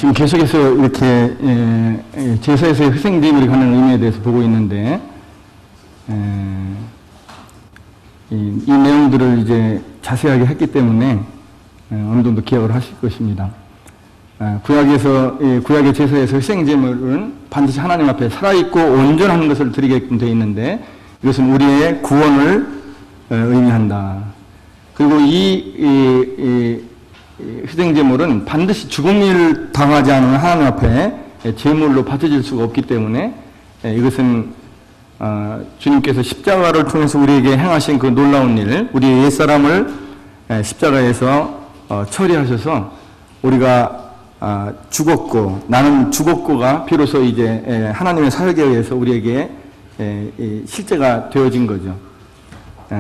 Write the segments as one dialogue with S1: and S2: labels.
S1: 지금 계속해서 이렇게 제사에서의 희생제물이 갖는 의미에 대해서 보고 있는데 이 내용들을 이제 자세하게 했기 때문에 어느 정도 기억을 하실 것입니다. 구약의 제사에서 희생제물은 반드시 하나님 앞에 살아있고 온전한 것을 드리게끔 되어 있는데 이것은 우리의 구원을 의미한다. 그리고 이 희생제물은 반드시 죽음을 당하지 않은 하나님 앞에 제물로 바쳐질 수가 없기 때문에 이것은 주님께서 십자가를 통해서 우리에게 행하신 그 놀라운 일, 우리의 옛사람을 십자가에서 처리하셔서 우리가 죽었고 나는 죽었고가 비로소 이제 하나님의 사역에 의해서 우리에게 실제가 되어진 거죠.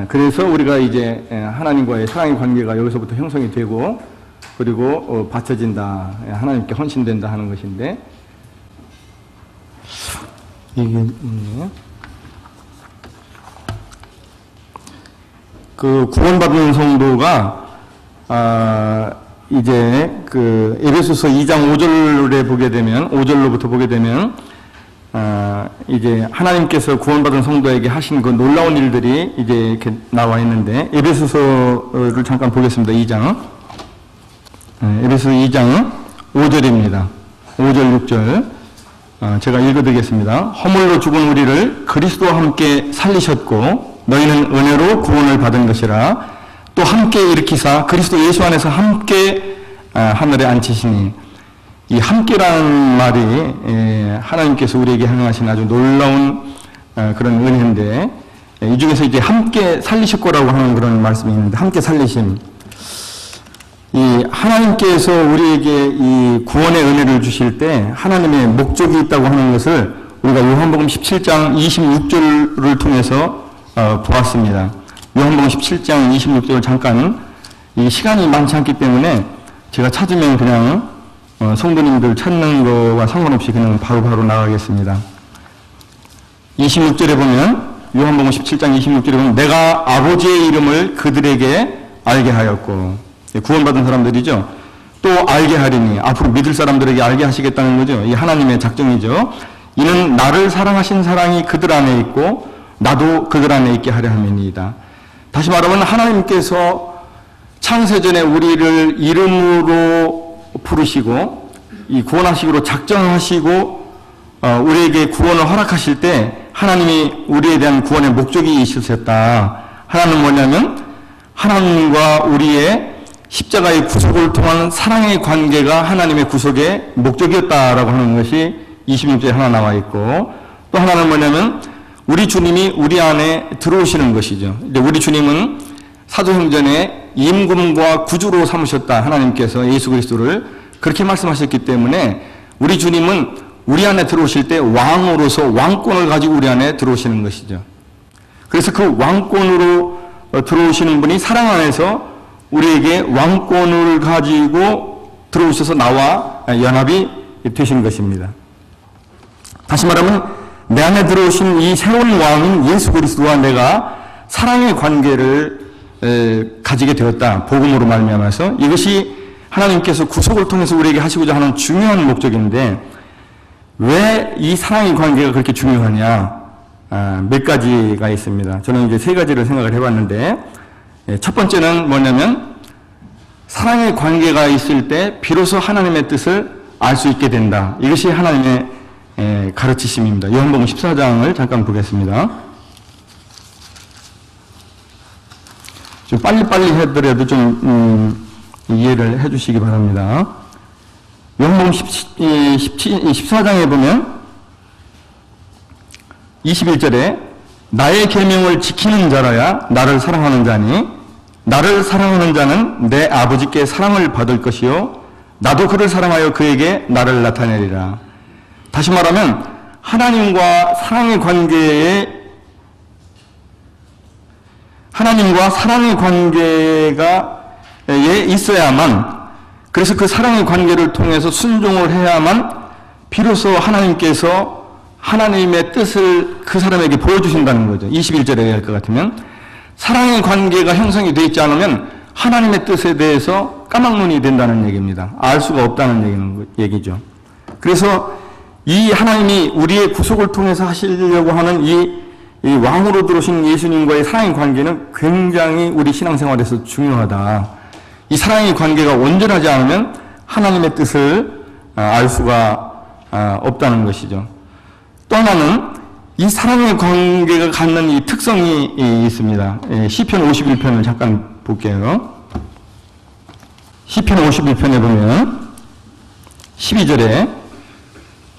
S1: 그래서 우리가 이제 하나님과의 사랑의 관계가 여기서부터 형성이 되고 그리고 바쳐진다, 하나님께 헌신된다 하는 것인데 이게 그 구원받은 성도가 이제 그 에베소서 2장 5절에 보게 되면 5절로부터 보게 되면 이제 하나님께서 구원받은 성도에게 하신 그 놀라운 일들이 이제 이렇게 나와 있는데 에베소서를 잠깐 보겠습니다. 2장 에베소서 2장 5절입니다. 5절 6절 제가 읽어드리겠습니다. 허물로 죽은 우리를 그리스도와 함께 살리셨고 너희는 은혜로 구원을 받은 것이라 또 함께 일으키사 그리스도 예수 안에서 함께 하늘에 앉히시니 이 함께라는 말이 하나님께서 우리에게 행하신 아주 놀라운 그런 은혜인데 이 중에서 이제 함께 살리셨고라고 하는 그런 말씀이 있는데 함께 살리심, 이 하나님께서 우리에게 이 구원의 은혜를 주실 때 하나님의 목적이 있다고 하는 것을 우리가 요한복음 17장 26절을 통해서 보았습니다. 요한복음 17장 26절을 잠깐 이 시간이 많지 않기 때문에 제가 찾으면 그냥 성도님들 찾는 거와 상관없이 그냥 바로 나가겠습니다. 26절에 보면 요한복음 17장 26절에 보면 내가 아버지의 이름을 그들에게 알게 하였고 구원받은 사람들이죠. 또 알게 하리니 앞으로 믿을 사람들에게 알게 하시겠다는 거죠. 이 하나님의 작정이죠. 이는 나를 사랑하신 사랑이 그들 안에 있고 나도 그들 안에 있게 하려 함이니이다. 다시 말하면 하나님께서 창세전에 우리를 이름으로 부르시고 이 구원하시기로 작정하시고 우리에게 구원을 허락하실 때 하나님이 우리에 대한 구원의 목적이 있으셨다. 하나는 뭐냐면 하나님과 우리의 십자가의 구속을 통한 사랑의 관계가 하나님의 구속의 목적이었다라고 하는 것이 26절에 하나 나와 있고 또 하나는 뭐냐면 우리 주님이 우리 안에 들어오시는 것이죠. 이제 우리 주님은 사도행전에 임금과 구주로 삼으셨다. 하나님께서 예수 그리스도를 그렇게 말씀하셨기 때문에 우리 주님은 우리 안에 들어오실 때 왕으로서 왕권을 가지고 우리 안에 들어오시는 것이죠. 그래서 그 왕권으로 들어오시는 분이 사랑 안에서 우리에게 왕권을 가지고 들어오셔서 나와 연합이 되신 것입니다. 다시 말하면 내 안에 들어오신 이 새로운 왕인 예수 그리스도와 내가 사랑의 관계를 가지게 되었다. 복음으로 말미암아서 이것이 하나님께서 구속을 통해서 우리에게 하시고자 하는 중요한 목적인데 왜 이 사랑의 관계가 그렇게 중요하냐? 몇 가지가 있습니다. 저는 이제 세 가지를 생각을 해봤는데 첫 번째는 뭐냐면 사랑의 관계가 있을 때 비로소 하나님의 뜻을 알 수 있게 된다. 이것이 하나님의 가르치심입니다. 요한복음 14장을 잠깐 보겠습니다. 좀 빨리빨리 해더라도 좀 이해를 해주시기 바랍니다. 요한복음 14장에 보면 21절에 나의 계명을 지키는 자라야 나를 사랑하는 자니 나를 사랑하는 자는 내 아버지께 사랑을 받을 것이요 나도 그를 사랑하여 그에게 나를 나타내리라. 다시 말하면 하나님과 사랑의 관계가 있어야만, 그래서 그 사랑의 관계를 통해서 순종을 해야만 비로소 하나님께서 하나님의 뜻을 그 사람에게 보여주신다는 거죠. 21절에 할 것 같으면 사랑의 관계가 형성이 되어 있지 않으면 하나님의 뜻에 대해서 까막눈이 된다는 얘기입니다. 알 수가 없다는 얘기죠. 그래서 이 하나님이 우리의 구속을 통해서 하시려고 하는 이 왕으로 들어오신 예수님과의 사랑의 관계는 굉장히 우리 신앙생활에서 중요하다. 이 사랑의 관계가 온전하지 않으면 하나님의 뜻을 알 수가 없다는 것이죠. 또 하나는 이 사랑의 관계가 갖는 이 특성이 있습니다. 시편 51편을 잠깐 볼게요. 시편 51편에 보면 12절에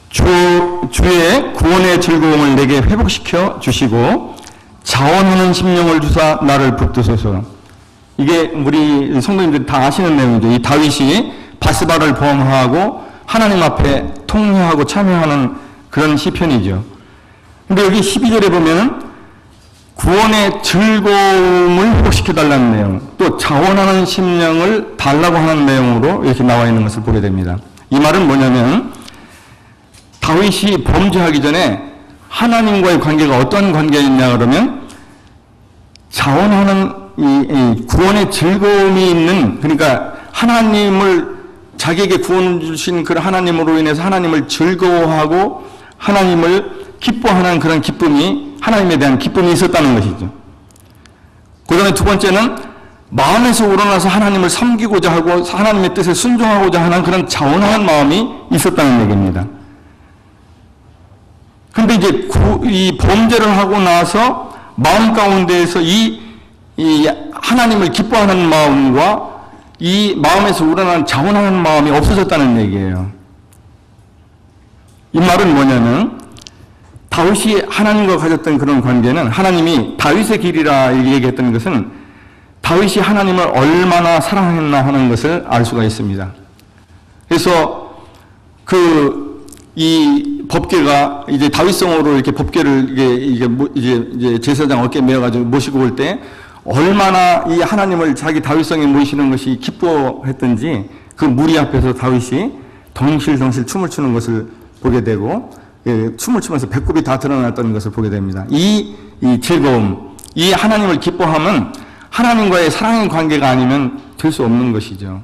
S1: 주의 구원의 즐거움을 내게 회복시켜 주시고 자원하는 심령을 주사 나를 붙드소서. 이게 우리 성도님들이 다 아시는 내용이죠. 이 다윗이 바스바를 범하고 하나님 앞에 통회하고 참여하는 그런 시편이죠. 근데 여기 12절에 보면은 구원의 즐거움을 회복시켜달라는 내용, 또 자원하는 심령을 달라고 하는 내용으로 이렇게 나와 있는 것을 보게 됩니다. 이 말은 뭐냐면 다윗이 범죄하기 전에 하나님과의 관계가 어떤 관계였냐 그러면 자원하는 이 구원의 즐거움이 있는, 그러니까 하나님을 자기에게 구원 주신 그 하나님으로 인해서 하나님을 즐거워하고 하나님을 기뻐하는 그런 기쁨이, 하나님에 대한 기쁨이 있었다는 것이죠. 그 다음에 두 번째는 마음에서 우러나서 하나님을 섬기고자 하고 하나님의 뜻에 순종하고자 하는 그런 자원하는 마음이 있었다는 얘기입니다. 근데 이제 이 범죄를 하고 나서 마음 가운데에서 이 하나님을 기뻐하는 마음과 이 마음에서 우러나는 자원하는 마음이 없어졌다는 얘기예요. 이 말은 뭐냐면 다윗이 하나님과 가졌던 그런 관계는, 하나님이 다윗의 길이라 얘기했던 것은 다윗이 하나님을 얼마나 사랑했나 하는 것을 알 수가 있습니다. 그래서 이 법궤가 이제 다윗성으로 이렇게 법궤를 이제 제사장 어깨에 메어가지고 모시고 올 때 얼마나 이 하나님을 자기 다윗성에 모시는 것이 기뻐했던지 그 무리 앞에서 다윗이 덩실덩실 춤을 추는 것을 보게 되고, 춤을 추면서 배꼽이 다 드러났던 것을 보게 됩니다. 이 즐거움, 이 하나님을 기뻐함은 하나님과의 사랑의 관계가 아니면 될 수 없는 것이죠.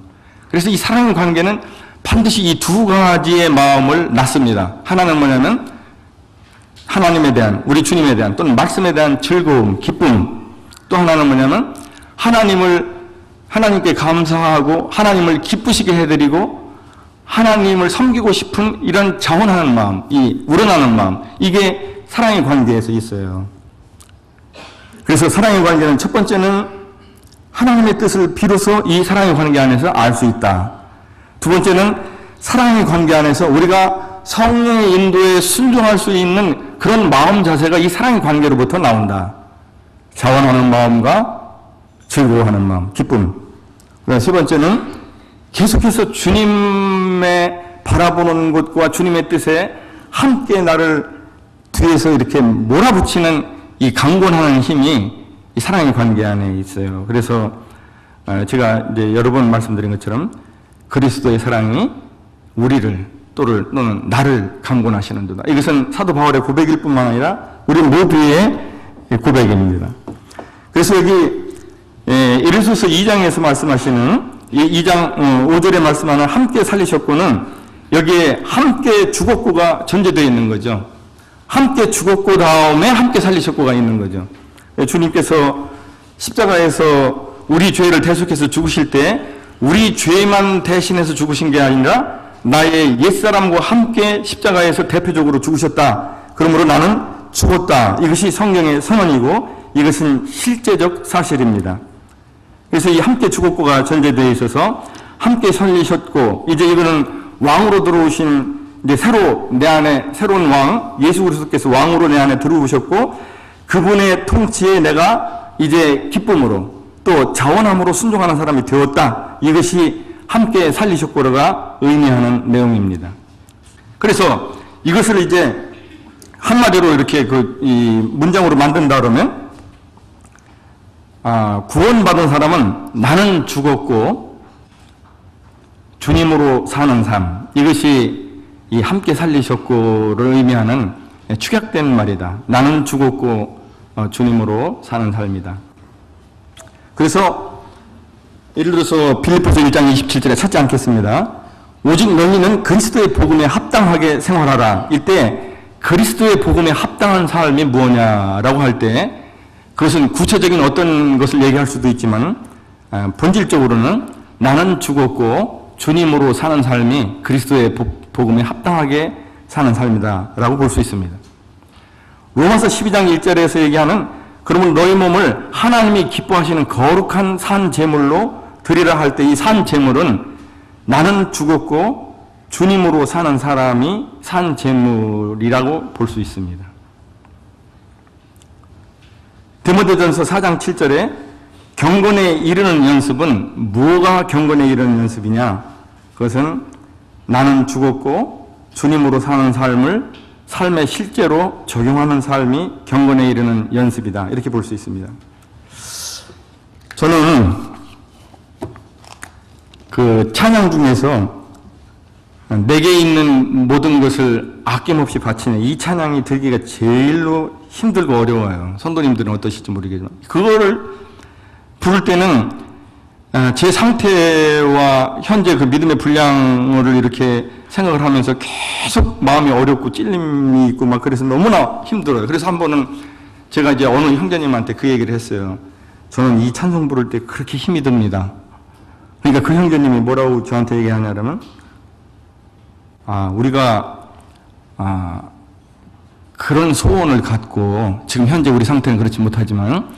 S1: 그래서 이 사랑의 관계는 반드시 이 두 가지의 마음을 낳습니다. 하나는 뭐냐면 하나님에 대한, 우리 주님에 대한 또는 말씀에 대한 즐거움, 기쁨. 또 하나는 뭐냐면 하나님께 감사하고 하나님을 기쁘시게 해드리고 하나님을 섬기고 싶은 이런 자원하는 마음, 이 우러나는 마음, 이게 사랑의 관계에서 있어요. 그래서 사랑의 관계는 첫 번째는 하나님의 뜻을 비로소 이 사랑의 관계 안에서 알 수 있다. 두 번째는 사랑의 관계 안에서 우리가 성령의 인도에 순종할 수 있는 그런 마음 자세가 이 사랑의 관계로부터 나온다. 자원하는 마음과 즐거워하는 마음, 기쁨. 그다음 세 번째는 계속해서 주님의 바라보는 것과 주님의 뜻에 함께 나를 뒤에서 이렇게 몰아붙이는 이 강권하는 힘이 이 사랑의 관계 안에 있어요. 그래서 제가 이제 여러 번 말씀드린 것처럼 그리스도의 사랑이 우리를 또는 나를 강권하시는도다. 이것은 사도 바울의 고백일 뿐만 아니라 우리 모두의 고백입니다. 그래서 여기 에베소서 2장에서 말씀하시는 2장 5절에 말씀하는 함께 살리셨고는 여기에 함께 죽었고가 전제되어 있는 거죠. 함께 죽었고 다음에 함께 살리셨고가 있는 거죠. 주님께서 십자가에서 우리 죄를 대속해서 죽으실 때 우리 죄만 대신해서 죽으신 게 아니라 나의 옛사람과 함께 십자가에서 대표적으로 죽으셨다. 그러므로 나는 죽었다. 이것이 성경의 선언이고 이것은 실제적 사실입니다. 그래서 이 함께 죽었고가 전제되어 있어서 함께 살리셨고, 이제 이거는 왕으로 들어오신 이제 새로 내 안에 새로운 왕 예수 그리스도께서 왕으로 내 안에 들어오셨고 그분의 통치에 내가 이제 기쁨으로 또 자원함으로 순종하는 사람이 되었다. 이것이 함께 살리셨고가 의미하는 내용입니다. 그래서 이것을 이제 한마디로 이렇게 이 문장으로 만든다 그러면 구원받은 사람은 나는 죽었고 주님으로 사는 삶, 이것이 이 함께 살리셨고를 의미하는 축약된 말이다. 나는 죽었고 주님으로 사는 삶이다. 그래서 예를 들어서 빌립보서 1장 27절에 찾지 않겠습니다. 오직 너희는 그리스도의 복음에 합당하게 생활하라. 이때 그리스도의 복음에 합당한 삶이 뭐냐라고 할 때 그것은 구체적인 어떤 것을 얘기할 수도 있지만 본질적으로는 나는 죽었고 주님으로 사는 삶이 그리스도의 복음에 합당하게 사는 삶이다 라고 볼 수 있습니다. 로마서 12장 1절에서 얘기하는 그러면 너희 몸을 하나님이 기뻐하시는 거룩한 산 제물로 드리라 할 때 이 산 제물은 나는 죽었고 주님으로 사는 사람이 산 제물이라고 볼 수 있습니다. 디모데전서 4장 7절에 경건에 이르는 연습은 뭐가 경건에 이르는 연습이냐? 그것은 나는 죽었고 주님으로 사는 삶을 삶에 실제로 적용하는 삶이 경건에 이르는 연습이다. 이렇게 볼 수 있습니다. 저는 그 찬양 중에서 내게 있는 모든 것을 아낌없이 바치는 이 찬양이 들기가 제일로 힘들고 어려워요. 성도님들은 어떠실지 모르겠지만 그거를 부를 때는 제 상태와 현재 그 믿음의 분량을 이렇게 생각을 하면서 계속 마음이 어렵고 찔림이 있고 막 그래서 너무나 힘들어요. 그래서 한 번은 제가 이제 어느 형제님한테 그 얘기를 했어요. 저는 이 찬송 부를 때 그렇게 힘이 듭니다. 그러니까 그 형제님이 뭐라고 저한테 얘기하냐면 우리가 그런 소원을 갖고 지금 현재 우리 상태는 그렇지 못하지만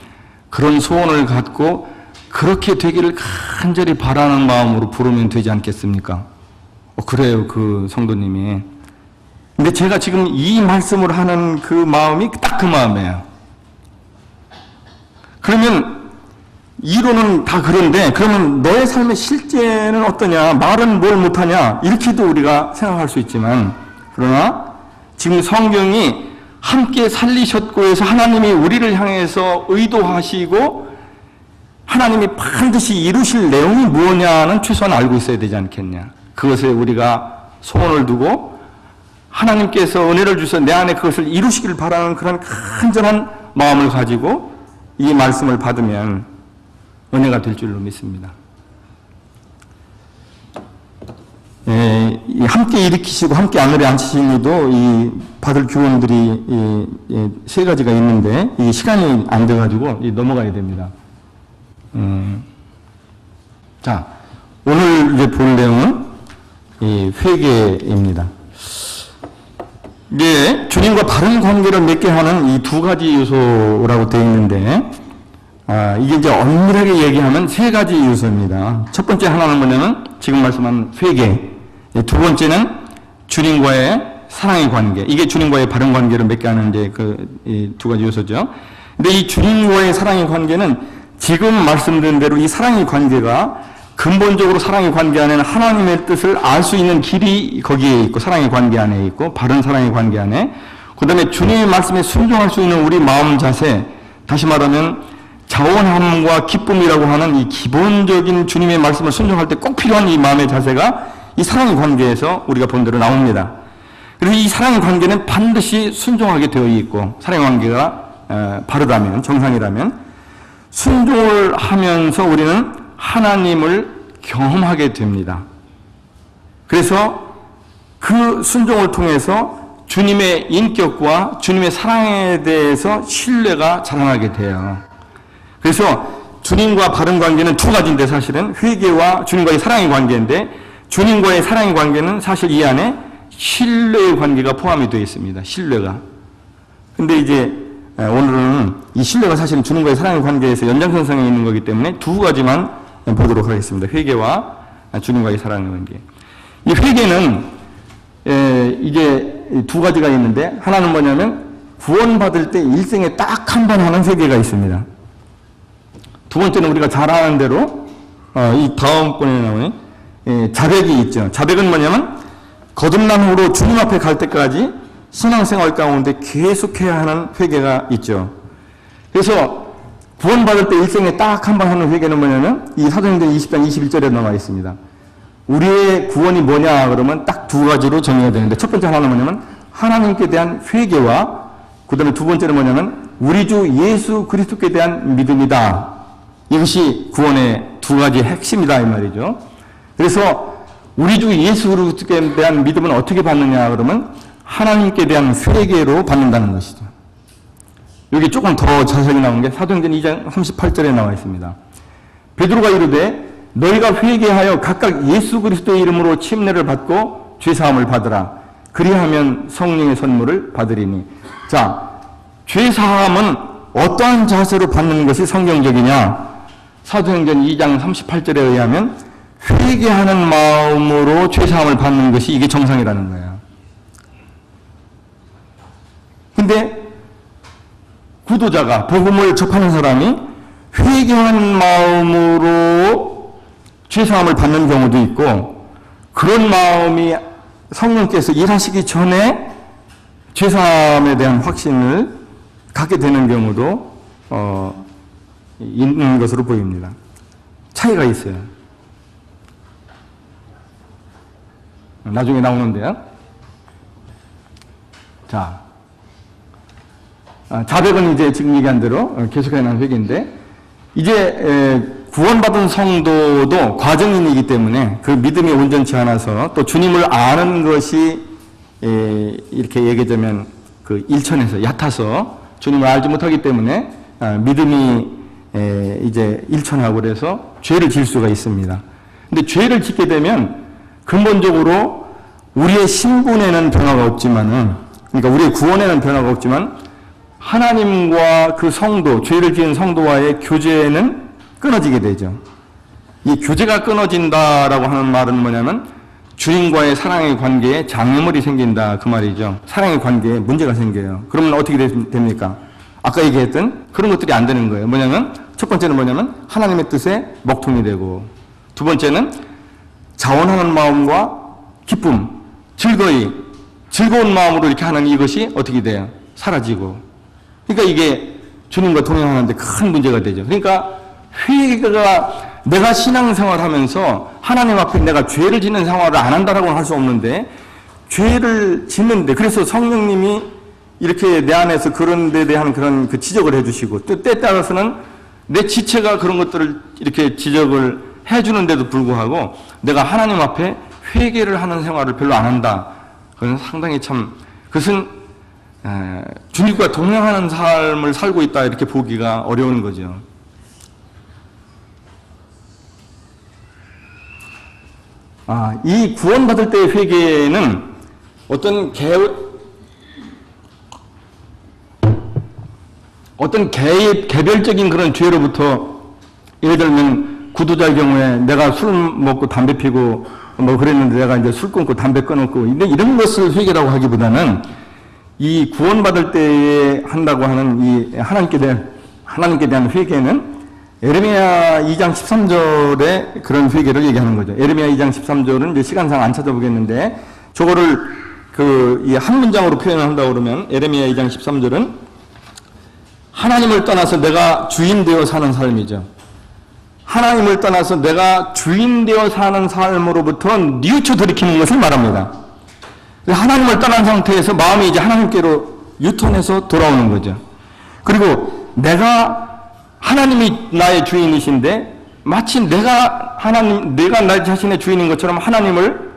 S1: 그런 소원을 갖고 그렇게 되기를 간절히 바라는 마음으로 부르면 되지 않겠습니까? 그래요, 그 성도님이. 근데 제가 지금 이 말씀을 하는 그 마음이 딱 그 마음이에요. 그러면 이론은 다 그런데 그러면 너의 삶의 실제는 어떠냐? 말은 뭘 못하냐? 이렇게도 우리가 생각할 수 있지만 그러나 지금 성경이 함께 살리셨고 해서 하나님이 우리를 향해서 의도하시고 하나님이 반드시 이루실 내용이 뭐냐는 최소한 알고 있어야 되지 않겠냐. 그것에 우리가 소원을 두고 하나님께서 은혜를 주셔서 내 안에 그것을 이루시길 바라는 그런 간절한 마음을 가지고 이 말씀을 받으면 은혜가 될 줄로 믿습니다. 함께 일으키시고 함께 하늘에 앉히신 이도 이 받을 교훈들이 세 가지가 있는데 이게 시간이 안 돼가지고 넘어가야 됩니다. 자, 오늘 이제 볼 내용은 이 회개입니다. 이게 주님과 바른 관계를 맺게 하는 이 두 가지 요소라고 되어 있는데, 이게 이제 엄밀하게 얘기하면 세 가지 요소입니다. 첫 번째 하나는 뭐냐면 지금 말씀한 회개. 두 번째는 주님과의 사랑의 관계. 이게 주님과의 바른 관계를 맺게 하는 이제 그 두 가지 요소죠. 근데 이 주님과의 사랑의 관계는 지금 말씀드린 대로 이 사랑의 관계가 근본적으로 사랑의 관계 안에는 하나님의 뜻을 알 수 있는 길이 거기에 있고 사랑의 관계 안에 있고 바른 사랑의 관계 안에 그 다음에 주님의 말씀에 순종할 수 있는 우리 마음 자세 다시 말하면 자원함과 기쁨이라고 하는 이 기본적인 주님의 말씀을 순종할 때 꼭 필요한 이 마음의 자세가 이 사랑의 관계에서 우리가 본 대로 나옵니다. 그래서 이 사랑의 관계는 반드시 순종하게 되어 있고 사랑의 관계가 바르다면 정상이라면 순종을 하면서 우리는 하나님을 경험하게 됩니다. 그래서 그 순종을 통해서 주님의 인격과 주님의 사랑에 대해서 신뢰가 자라나게 돼요. 그래서 주님과 바른 관계는 두 가지인데 사실은 회개와 주님과의 사랑의 관계인데 주님과의 사랑의 관계는 사실 이 안에 신뢰의 관계가 포함이 되어 있습니다. 신뢰가. 근데 이제 오늘은 이 신뢰가 사실은 주님과의 사랑의 관계에서 연장선상에 있는 거기 때문에 두 가지만 보도록 하겠습니다. 회개와 주님과의 사랑의 관계. 이 회개는 이게 두 가지가 있는데 하나는 뭐냐면 구원받을 때 일생에 딱 한 번 하는 회개가 있습니다. 두 번째는 우리가 잘 아는 대로 이 다음번에 나오는 자백이 있죠. 자백은 뭐냐면 거듭난 후로 주님 앞에 갈 때까지 신앙생활 가운데 계속해야 하는 회개가 있죠. 그래서 구원받을 때 일생에 딱 한 번 하는 회개는 뭐냐면 이 사도행전 20장 21절에 나와 있습니다. 우리의 구원이 뭐냐 그러면 딱 두 가지로 정의가 되는데 첫 번째 하나는 뭐냐면 하나님께 대한 회개와 그 다음에 두 번째는 뭐냐면 우리 주 예수 그리스도께 대한 믿음이다. 이것이 구원의 두 두 가지 핵심이다 이 말이죠. 그래서 우리 주 예수 그리스도에 대한 믿음은 어떻게 받느냐 그러면 하나님께 대한 회개로 받는다는 것이죠. 여기 조금 더 자세히 나온 게 사도행전 2장 38절에 나와 있습니다. 베드로가 이르되 너희가 회개하여 각각 예수 그리스도의 이름으로 침례를 받고 죄사함을 받으라. 그리하면 성령의 선물을 받으리니. 자, 죄사함은 어떠한 자세로 받는 것이 성경적이냐? 사도행전 2장 38절에 의하면 회개하는 마음으로 죄사함을 받는 것이 이게 정상이라는 거예요. 근데 구도자가 복음을 접하는 사람이 회개하는 마음으로 죄사함을 받는 경우도 있고 그런 마음이 성령께서 일하시기 전에 죄사함에 대한 확신을 갖게 되는 경우도 있는 것으로 보입니다. 차이가 있어요. 나중에 나오는데요. 자, 자백은 이제 지금 얘기한 대로 계속해 나가는 회개인데 이제 구원받은 성도도 과정인이기 때문에 그 믿음이 온전치 않아서 또 주님을 아는 것이 이렇게 얘기하자면 그 일천에서 얕아서 주님을 알지 못하기 때문에 믿음이 이제 일천하고 그래서 죄를 질 수가 있습니다. 근데 죄를 짓게 되면 근본적으로 우리의 신분에는 변화가 없지만은 그러니까 우리의 구원에는 변화가 없지만 하나님과 그 성도, 죄를 지은 성도와의 교제는 끊어지게 되죠. 이 교제가 끊어진다라고 하는 말은 뭐냐면 주님과의 사랑의 관계에 장애물이 생긴다 그 말이죠. 사랑의 관계에 문제가 생겨요. 그러면 어떻게 됩니까? 아까 얘기했던 그런 것들이 안 되는 거예요. 뭐냐면 첫 번째는 뭐냐면 하나님의 뜻에 먹통이 되고 두 번째는 자원하는 마음과 기쁨, 즐거운 마음으로 이렇게 하는 이것이 어떻게 돼요? 사라지고. 그러니까 이게 주님과 동행하는데 큰 문제가 되죠. 그러니까 회개가 내가 신앙생활 하면서 하나님 앞에 내가 죄를 짓는 생활을 안 한다라고는 할 수 없는데 죄를 짓는데 그래서 성령님이 이렇게 내 안에서 그런 데 대한 그런 그 지적을 해주시고 또 때에 따라서는 내 지체가 그런 것들을 이렇게 지적을 해주는데도 불구하고 내가 하나님 앞에 회개를 하는 생활을 별로 안 한다. 그건 상당히 참 그것은 주님과 동행하는 삶을 살고 있다 이렇게 보기가 어려운 거죠. 이 구원받을 때의 회개는 어떤 개별적인 그런 죄로부터 예를 들면 구두자의 경우에 내가 술 먹고 담배 피고 뭐 그랬는데 내가 이제 술 끊고 담배 끊었고 이런 것을 회개라고 하기보다는 이 구원받을 때에 한다고 하는 이 하나님께 대한 회개는 에레미야 2장 13절에 그런 회개를 얘기하는 거죠. 에레미야 2장 13절은 이제 시간상 안 찾아보겠는데 저거를 이 한 문장으로 표현한다고 그러면 에레미야 2장 13절은 하나님을 떠나서 내가 주인 되어 사는 삶이죠. 하나님을 떠나서 내가 주인 되어 사는 삶으로부터 뉘우쳐 돌이키는 것을 말합니다. 하나님을 떠난 상태에서 마음이 이제 하나님께로 유턴해서 돌아오는 거죠. 그리고 하나님이 나의 주인이신데 마치 내가 나 자신의 주인인 것처럼 하나님을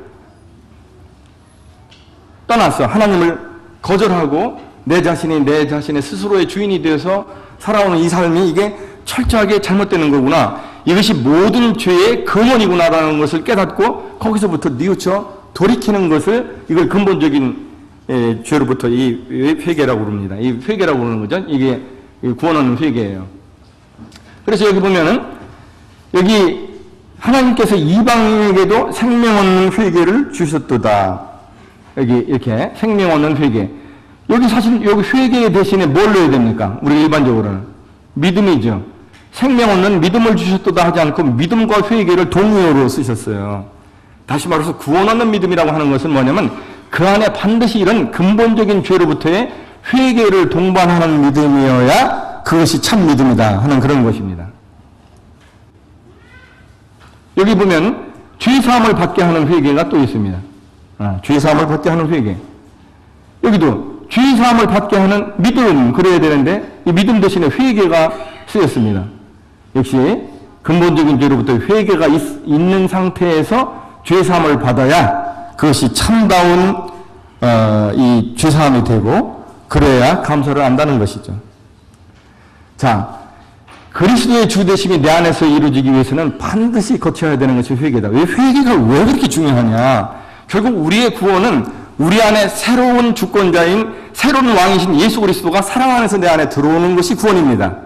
S1: 떠났어. 하나님을 거절하고 내 자신의 스스로의 주인이 되어서 살아오는 이 삶이 이게 철저하게 잘못되는 거구나. 이것이 모든 죄의 근원이구나라는 것을 깨닫고 거기서부터 뉘우쳐 돌이키는 것을 이걸 근본적인 죄로부터 이 회개라고 그럽니다. 이 회개라고 그러는 거죠. 이게 구원하는 회개예요. 그래서 여기 보면은 여기 하나님께서 이방인에게도 생명 얻는 회개를 주셨도다. 여기 이렇게 생명 얻는 회개. 여기 사실 여기 회개 대신에 뭘 넣어야 됩니까? 우리 일반적으로는 믿음이죠. 생명 얻는 믿음을 주셨도다 하지 않고 믿음과 회개를 동의어로 쓰셨어요. 다시 말해서 구원 얻는 믿음이라고 하는 것은 뭐냐면 그 안에 반드시 이런 근본적인 죄로부터의 회개를 동반하는 믿음이어야 그것이 참 믿음이다 하는 그런 것입니다. 여기 보면 죄사함을 받게 하는 회개가 또 있습니다. 죄사함을 받게 하는 회개. 여기도 죄사함을 받게 하는 믿음 그래야 되는데 이 믿음 대신에 회개가 쓰였습니다. 역시 근본적인 죄로부터 회개가 있는 상태에서 죄사함을 받아야 그것이 참다운 이 죄사함이 되고 그래야 감사를 한다는 것이죠. 자, 그리스도의 주되심이 내 안에서 이루어지기 위해서는 반드시 거쳐야 되는 것이 회개다. 왜 회개가 왜 그렇게 중요하냐? 결국 우리의 구원은 우리 안에 새로운 주권자인 새로운 왕이신 예수 그리스도가 사랑 안에서 내 안에 들어오는 것이 구원입니다.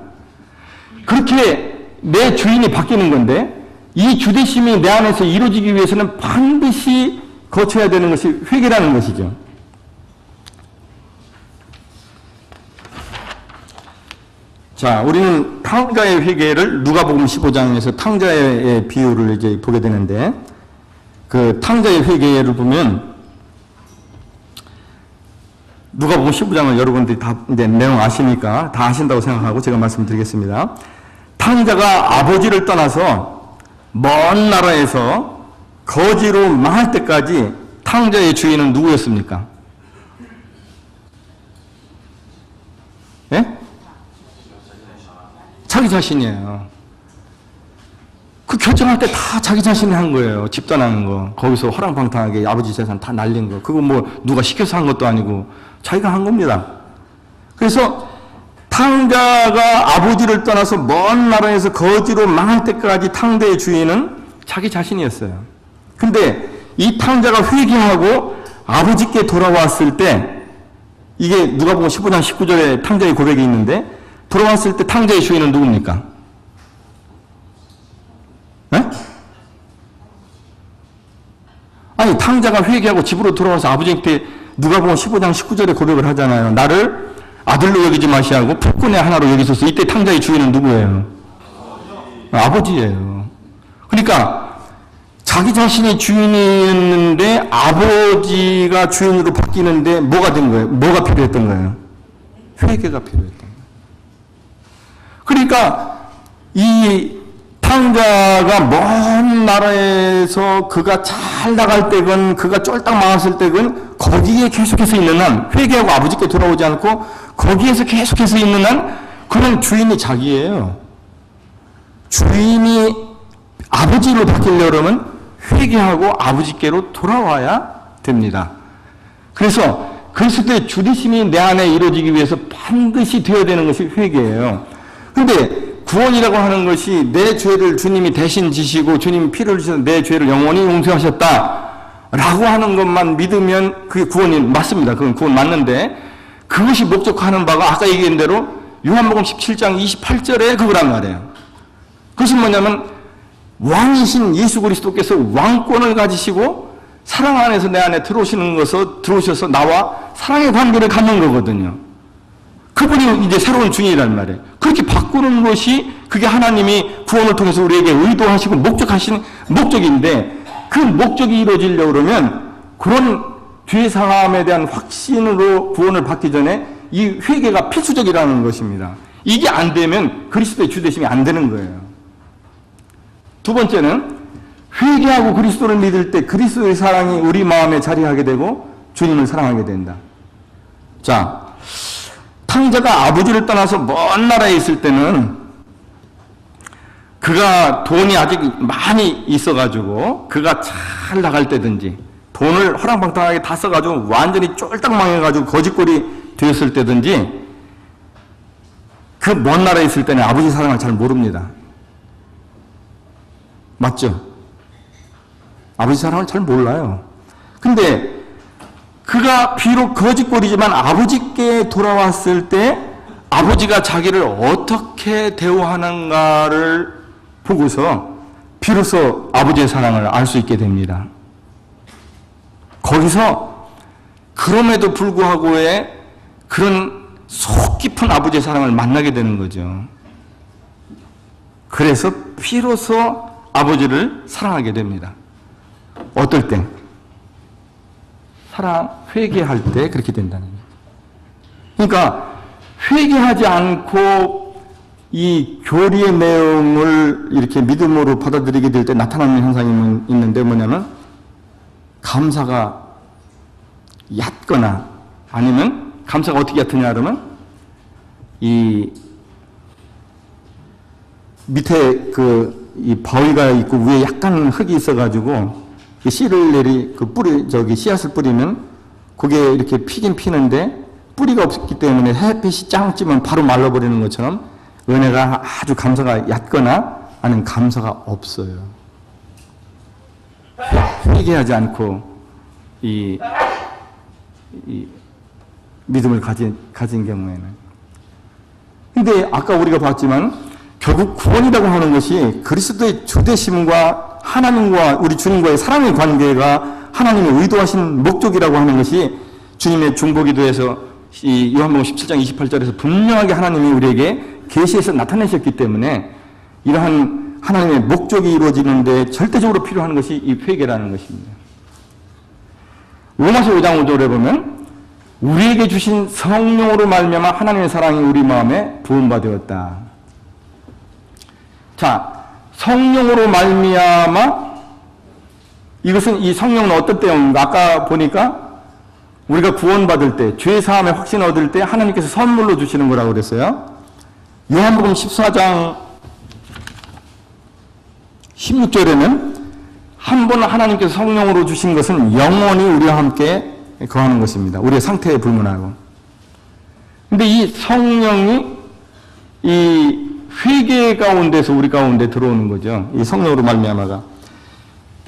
S1: 그렇게 내 주인이 바뀌는 건데 이 주되심이 내 안에서 이루어지기 위해서는 반드시 거쳐야 되는 것이 회개라는 것이죠. 자, 우리는 탕자의 회개를 누가복음 15장에서 탕자의 비유를 이제 보게 되는데 그 탕자의 회개를 보면 누가복음 15장을 여러분들이 다 이제 내용 아시니까 다 아신다고 생각하고 제가 말씀드리겠습니다. 탕자가 아버지를 떠나서 먼 나라에서 거지로 망할 때까지 탕자의 주인은 누구였습니까? 예? 자기 자신이에요. 그 결정할 때 다 자기 자신이 한 거예요. 집 떠나는 거. 거기서 허랑방탕하게 아버지 재산 다 날린 거. 그거 뭐 누가 시켜서 한 것도 아니고 자기가 한 겁니다. 그래서 탕자가 아버지를 떠나서 먼 나라에서 거지로 망할 때까지 탕자의 주인은 자기 자신이었어요. 근데 이 탕자가 회개하고 아버지께 돌아왔을 때 이게 누가복음 15장 19절에 탕자의 고백이 있는데 돌아왔을 때 탕자의 주인은 누굽니까? 네? 아니 탕자가 회개하고 집으로 돌아와서 아버지한테 누가복음 15장 19절에 고백을 하잖아요. 나를 아들로 여기지 마시하고 풀꾼의 하나로 여기소서. 이때 탕자의 주인은 누구예요? 아버지예요. 그러니까 자기 자신이 주인이었는데 아버지가 주인으로 바뀌는데 뭐가 된 거예요? 뭐가 필요했던 거예요? 회개가 필요했던 거예요. 그러니까 이 탕자가 먼 나라에서 그가 잘 나갈 때건 그가 쫄딱 망했을 때건 거기에 계속해서 있는 한 회개하고 아버지께 돌아오지 않고 거기에서 계속해서 있는 한 그런 주인이 자기예요. 주인이 아버지로 바뀌려면 회개하고 아버지께로 돌아와야 됩니다. 그래서 그리스도의 주되심이 내 안에 이루어지기 위해서 반드시 되어야 되는 것이 회개예요. 근데 구원이라고 하는 것이 내 죄를 주님이 대신 지시고 주님이 피를 주셔서 내 죄를 영원히 용서하셨다 라고 하는 것만 믿으면 그게 구원이 맞습니다. 그건 구원 맞는데 그것이 목적하는 바가 아까 얘기한 대로 요한복음 17장 28절에 그거란 말이에요. 그것은 뭐냐면 왕이신 예수 그리스도께서 왕권을 가지시고 사랑 안에서 내 안에 들어오셔서 나와 사랑의 관계를 갖는 거거든요. 그분이 이제 새로운 주인이란 말이에요. 그렇게 바꾸는 것이 그게 하나님이 구원을 통해서 우리에게 의도하시고 목적하신 목적인데 그 목적이 이루어지려고 그러면 그런 죄사함에 대한 확신으로 구원을 받기 전에 이 회개가 필수적이라는 것입니다. 이게 안 되면 그리스도의 주되심이 안 되는 거예요. 두 번째는 회개하고 그리스도를 믿을 때 그리스도의 사랑이 우리 마음에 자리하게 되고 주님을 사랑하게 된다. 자, 탕자가 아버지를 떠나서 먼 나라에 있을 때는 그가 돈이 아직 많이 있어가지고 그가 잘 나갈 때든지 돈을 허랑방탕하게 다 써가지고 완전히 쫄딱 망해가지고 거지꼴이 되었을 때든지 그 먼 나라에 있을 때는 아버지 사랑을 잘 모릅니다. 맞죠? 아버지 사랑을 잘 몰라요. 근데 그가 비록 거짓골이지만 아버지께 돌아왔을 때 아버지가 자기를 어떻게 대우하는가를 보고서 비로소 아버지의 사랑을 알 수 있게 됩니다. 거기서 그럼에도 불구하고의 그런 속 깊은 아버지의 사랑을 만나게 되는 거죠. 그래서 비로소 아버지를 사랑하게 됩니다. 어떨 때? 회개할 때 그렇게 된다는 거예요. 그러니까 회개하지 않고 이 교리의 내용을 이렇게 믿음으로 받아들이게 될 때 나타나는 현상이 있는데 뭐냐면 감사가 얕거나 아니면 감사가 어떻게 얕으냐 그러면 이 밑에 그 이 바위가 있고 위에 약간 흙이 있어가지고 씨를 그 씨앗을 뿌리면 그게 이렇게 피긴 피는데 뿌리가 없기 때문에 햇빛이 짱 찌면 바로 말라버리는 것처럼 은혜가 아주 감사가 얕거나 아니면 감사가 없어요. 회개하지 않고 이 믿음을 가진 경우에는. 근데 아까 우리가 봤지만 결국 구원이라고 하는 것이 그리스도의 주되심과 하나님과 우리 주님과의 사랑의 관계가 하나님의 의도하신 목적이라고 하는 것이 주님의 중보기도에서 이 요한복음 17장 28절에서 분명하게 하나님이 우리에게 계시해서 나타내셨기 때문에 이러한 하나님의 목적이 이루어지는데 절대적으로 필요한 것이 이 회개라는 것입니다. 로마서 5장 5절에 보면 우리에게 주신 성령으로 말미암아 하나님의 사랑이 우리 마음에 부음받았다. 자, 성령으로 말미암아 이것은 이 성령은 어떤 때인가? 아까 보니까 우리가 구원받을 때, 죄 사함의 확신 얻을 때 하나님께서 선물로 주시는 거라고 그랬어요. 요한복음 14장 16절에는 한 번 하나님께서 성령으로 주신 것은 영원히 우리와 함께 거하는 것입니다. 우리의 상태에 불문하고. 근데 이 성령이 이 회개 가운데서 우리 가운데 들어오는 거죠. 이 성령으로 말미암아가.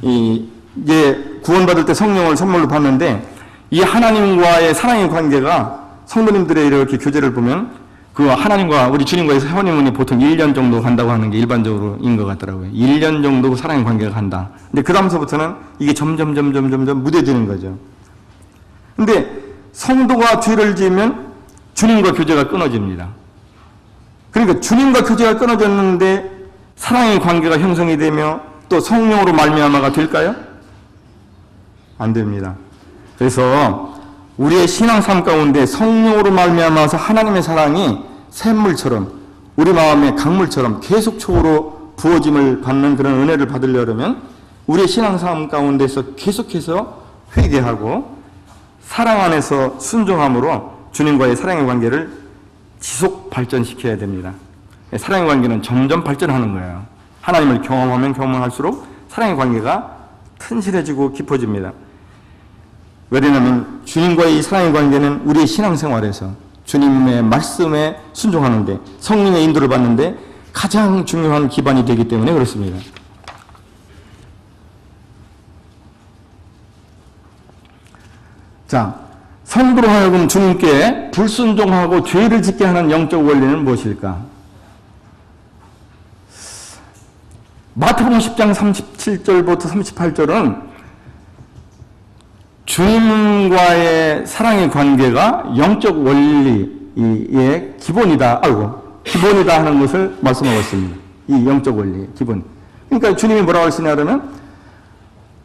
S1: 이게 구원받을 때 성령을 선물로 받는데 이 하나님과의 사랑의 관계가 성도님들의 이렇게 교제를 보면 그 하나님과 우리 주님과의 허니문이 보통 1년 정도 간다고 하는 게 일반적으로인 것 같더라고요. 1년 정도 사랑의 관계가 간다. 근데 그 다음서부터는 이게 점점 무뎌지는 거죠. 근데 성도가 죄를 지으면 주님과 교제가 끊어집니다. 그러니까 주님과 교제가 끊어졌는데 사랑의 관계가 형성이 되며 또 성령으로 말미암아가 될까요? 안 됩니다. 그래서 우리의 신앙 삶 가운데 성령으로 말미암아서 하나님의 사랑이 샘물처럼 우리 마음의 강물처럼 계속적으로 부어짐을 받는 그런 은혜를 받으려면 우리의 신앙 삶 가운데서 계속해서 회개하고 사랑 안에서 순종함으로 주님과의 사랑의 관계를 지속 발전시켜야 됩니다. 사랑의 관계는 점점 발전하는 거예요. 하나님을 경험하면 경험할수록 사랑의 관계가 튼실해지고 깊어집니다. 왜냐하면 주님과의 이 사랑의 관계는 우리의 신앙생활에서 주님의 말씀에 순종하는데 성령의 인도를 받는데 가장 중요한 기반이 되기 때문에 그렇습니다. 자, 성도로 하여금 주님께 불순종하고 죄를 짓게 하는 영적 원리는 무엇일까? 마태복음 10장 37절부터 38절은 주님과의 사랑의 관계가 영적 원리의 기본이다. 기본이다 하는 것을 말씀하고 있습니다. 이 영적 원리의 기본. 그러니까 주님이 뭐라고 하시냐 그러면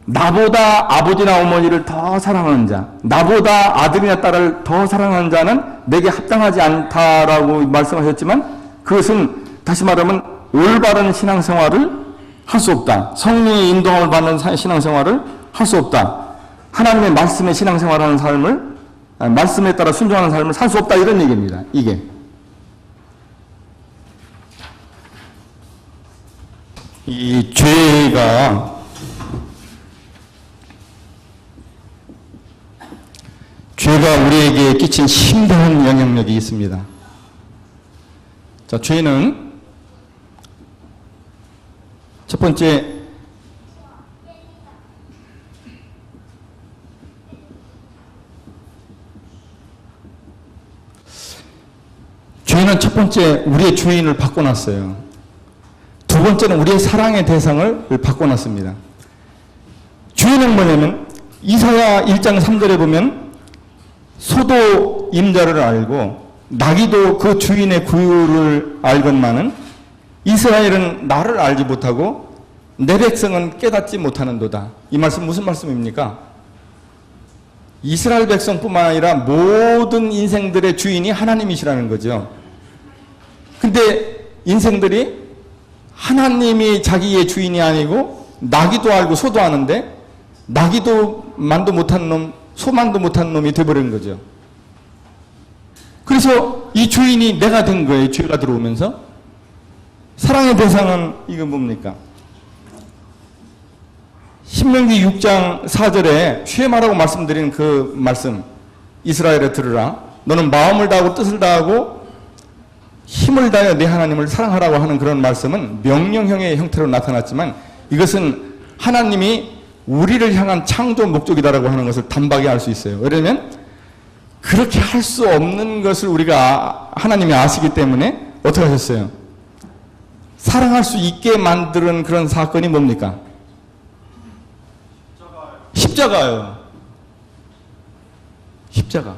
S1: 나보다 아버지나 어머니를 더 사랑하는 자, 나보다 아들이나 딸을 더 사랑하는 자는 내게 합당하지 않다라고 말씀하셨지만 그것은 다시 말하면 올바른 신앙생활을 할 수 없다. 성령의 인도함을 받는 신앙생활을 할 수 없다. 하나님의 말씀에 신앙생활하는 삶을, 말씀에 따라 순종하는 삶을 살 수 없다. 이런 얘기입니다. 이게. 이 죄가 우리에게 끼친 심대한 영향력이 있습니다. 자, 죄는 첫 번째, 죄는 첫 번째 우리의 주인을 바꿔놨어요. 두 번째는 우리의 사랑의 대상을 바꿔놨습니다. 죄는 뭐냐면 이사야 1장 3절에 보면 소도 임자를 알고 나귀도 그 주인의 구유를 알건만은 이스라엘은 나를 알지 못하고 내 백성은 깨닫지 못하는도다. 이 말씀 무슨 말씀입니까? 이스라엘 백성뿐만 아니라 모든 인생들의 주인이 하나님이시라는 거죠. 근데 인생들이 하나님이 자기의 주인이 아니고 나귀도 알고 소도 아는데 나귀도 만도 못한 놈, 소만도 못한 놈이 돼버린 거죠. 그래서 이 주인이 내가 된 거예요. 죄가 들어오면서. 사랑의 대상은 이거 뭡니까? 신명기 6장 4절에 쉐마라고 말씀드린 그 말씀, 이스라엘에 들으라. 너는 마음을 다하고 뜻을 다하고 힘을 다하여 내 하나님을 사랑하라고 하는 그런 말씀은 명령형의 형태로 나타났지만 이것은 하나님이 우리를 향한 창조 목적이다라고 하는 것을 단박에 알 수 있어요. 왜냐하면 그렇게 할 수 없는 것을 우리가 하나님이 아시기 때문에 어떻게 하셨어요? 사랑할 수 있게 만드는 그런 사건이 뭡니까? 십자가예요. 십자가.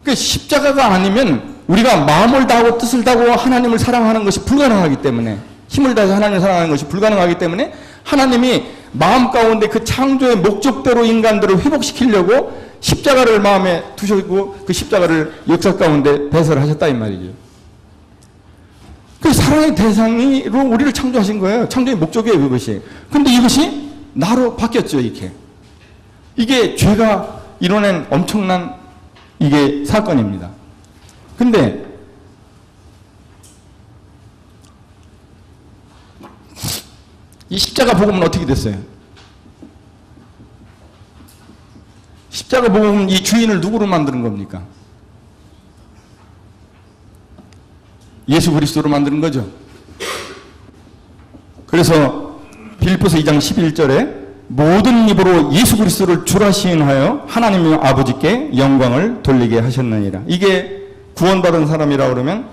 S1: 그 십자가가 아니면 우리가 마음을 다하고 뜻을 다하고 하나님을 사랑하는 것이 불가능하기 때문에, 힘을 다해서 하나님을 사랑하는 것이 불가능하기 때문에 하나님이 마음 가운데 그 창조의 목적대로 인간들을 회복시키려고 십자가를 마음에 두셨고 그 십자가를 역사 가운데 배설하셨다 이 말이죠. 그 사랑의 대상으로 우리를 창조하신 거예요. 창조의 목적이에요, 그것이. 근데 이것이 나로 바뀌었죠, 이렇게. 이게 죄가 이뤄낸 엄청난 이게 사건입니다. 근데 이 십자가 복음은 어떻게 됐어요? 십자가 복음은 이 주인을 누구로 만드는 겁니까? 예수 그리스도로 만드는 거죠. 그래서 빌립보서 2장 11절에 모든 입으로 예수 그리스도를 주라 시인하여 하나님의 아버지께 영광을 돌리게 하셨느니라. 이게 구원받은 사람이라 그러면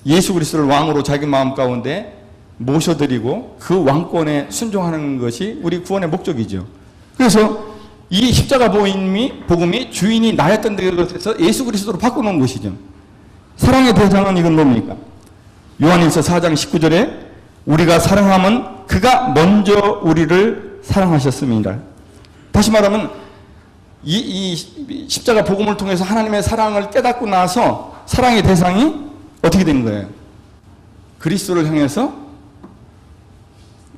S1: 예수 그리스도를 왕으로 자기 마음 가운데 모셔드리고 그 왕권에 순종하는 것이 우리 구원의 목적이죠. 그래서 이 십자가 복음이 주인이 나였던 것에서 예수 그리스도로 바꿔놓은 것이죠. 사랑의 대상은 이건 뭡니까? 요한일서 4장 19절에 우리가 사랑하면 그가 먼저 우리를 사랑하셨습니다. 다시 말하면 이 십자가 복음을 통해서 하나님의 사랑을 깨닫고 나서 사랑의 대상이 어떻게 된 거예요? 그리스도를 향해서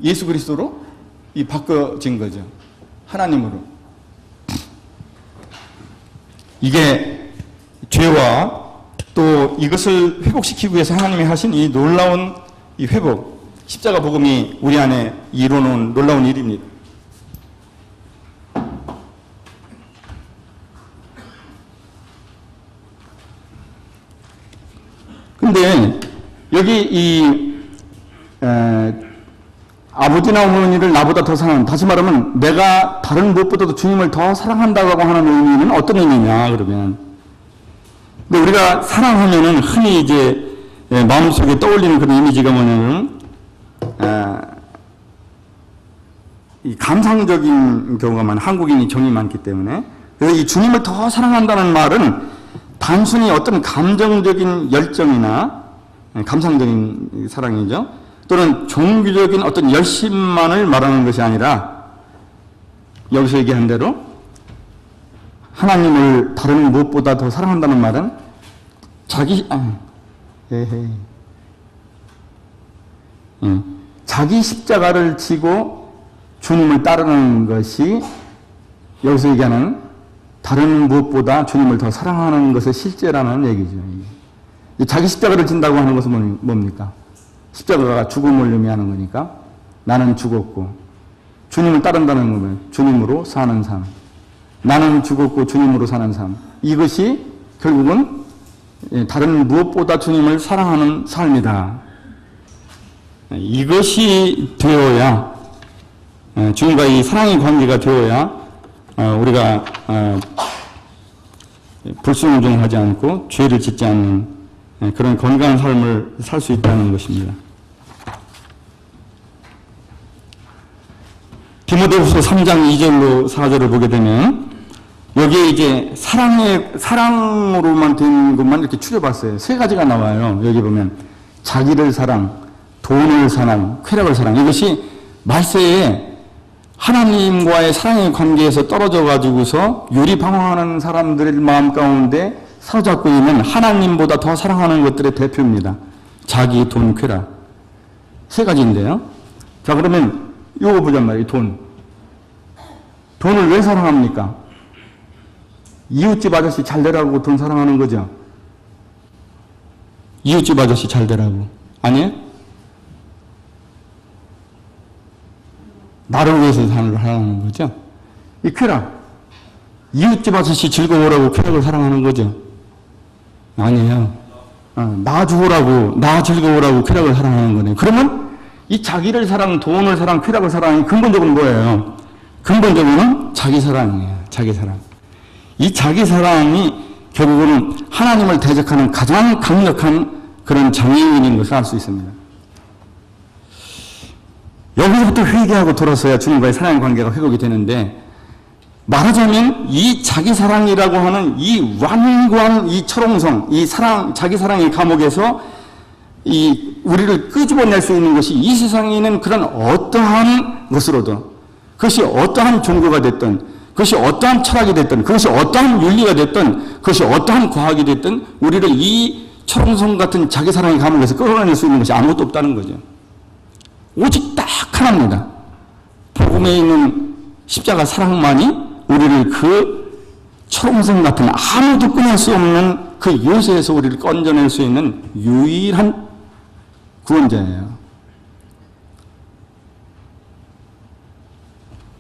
S1: 예수 그리스도로 바꿔진 거죠. 하나님으로. 이게 죄와 또 이것을 회복시키기 위해서 하나님이 하신 이 놀라운 이 회복, 십자가 복음이 우리 안에 이루어놓은 놀라운 일입니다. 근데 여기 아버지나 어머니를 나보다 더 사랑하는, 다시 말하면 내가 다른 무엇보다도 주님을 더 사랑한다고 하는 의미는 어떤 의미냐 그러면, 근데 우리가 사랑하면은 흔히 이제 마음속에 떠올리는 그런 이미지가 뭐냐면 이 감상적인 경우가 많아. 한국인이 정이 많기 때문에. 그래서 이 주님을 더 사랑한다는 말은 단순히 어떤 감정적인 열정이나 감상적인 사랑이죠. 또는 종교적인 어떤 열심만을 말하는 것이 아니라 여기서 얘기한 대로 하나님을 다른 무엇보다 더 사랑한다는 말은 자기 십자가를 지고 주님을 따르는 것이 여기서 얘기하는 다른 무엇보다 주님을 더 사랑하는 것의 실제라는 얘기죠. 자기 십자가를 진다고 하는 것은 뭡니까? 십자가가 죽음을 의미하는 거니까 나는 죽었고 주님을 따른다는 거면 주님으로 사는 삶, 나는 죽었고 주님으로 사는 삶, 이것이 결국은 다른 무엇보다 주님을 사랑하는 삶이다. 이것이 되어야, 주님과의 사랑의 관계가 되어야 우리가 불순종하지 않고 죄를 짓지 않는 그런 건강한 삶을 살 수 있다는 것입니다. 디모데후서 3장 2절로 4절을 보게 되면 여기에 이제 사랑으로만 된 것만 이렇게 추려봤어요. 세 가지가 나와요. 여기 보면 자기를 사랑, 돈을 사랑, 쾌락을 사랑. 이것이 말세에 하나님과의 사랑의 관계에서 떨어져 가지고서 유리방황하는 사람들의 마음 가운데 사로잡고 있는 하나님보다 더 사랑하는 것들의 대표입니다. 자기, 돈, 쾌락. 세 가지인데요. 자, 그러면 이거 보잔 말이에요. 돈을 왜 사랑합니까? 이웃집 아저씨 잘 되라고 돈 사랑하는 거죠. 이웃집 아저씨 잘 되라고. 아니에요? 나를 위해서 사랑하는 거죠. 이 쾌락. 이웃집 아저씨 즐거워라고 쾌락을 사랑하는 거죠. 아니에요. 나 죽으라고, 나 즐거워라고 쾌락을 사랑하는 거네요. 그러면 이 자기를 사랑, 돈을 사랑, 쾌락을 사랑이 근본적으로 뭐예요? 근본적으로는 자기 사랑이에요. 자기 사랑. 이 자기 사랑이 결국은 하나님을 대적하는 가장 강력한 그런 장애인인 것을 알 수 있습니다. 여기서부터 회개하고 돌아서야 주님과의 사랑의 관계가 회복이 되는데, 말하자면 이 자기 사랑이라고 하는 이 완고한 이 철옹성, 이 사랑, 자기 사랑의 감옥에서 이 우리를 끄집어낼 수 있는 것이 이 세상에 있는 그런 어떠한 것으로도, 그것이 어떠한 종교가 됐든, 그것이 어떠한 철학이 됐든, 그것이 어떠한 윤리가 됐든, 그것이 어떠한 과학이 됐든 우리를 이 철옹성 같은 자기 사랑의 감옥에서 끌어낼 수 있는 것이 아무것도 없다는 거죠. 오직 딱 하나입니다. 복음에 있는 십자가 사랑만이 우리를 그 철옹성 같은 아무도 끊을 수 없는 그 요새에서 우리를 건져낼 수 있는 유일한 구원자예요.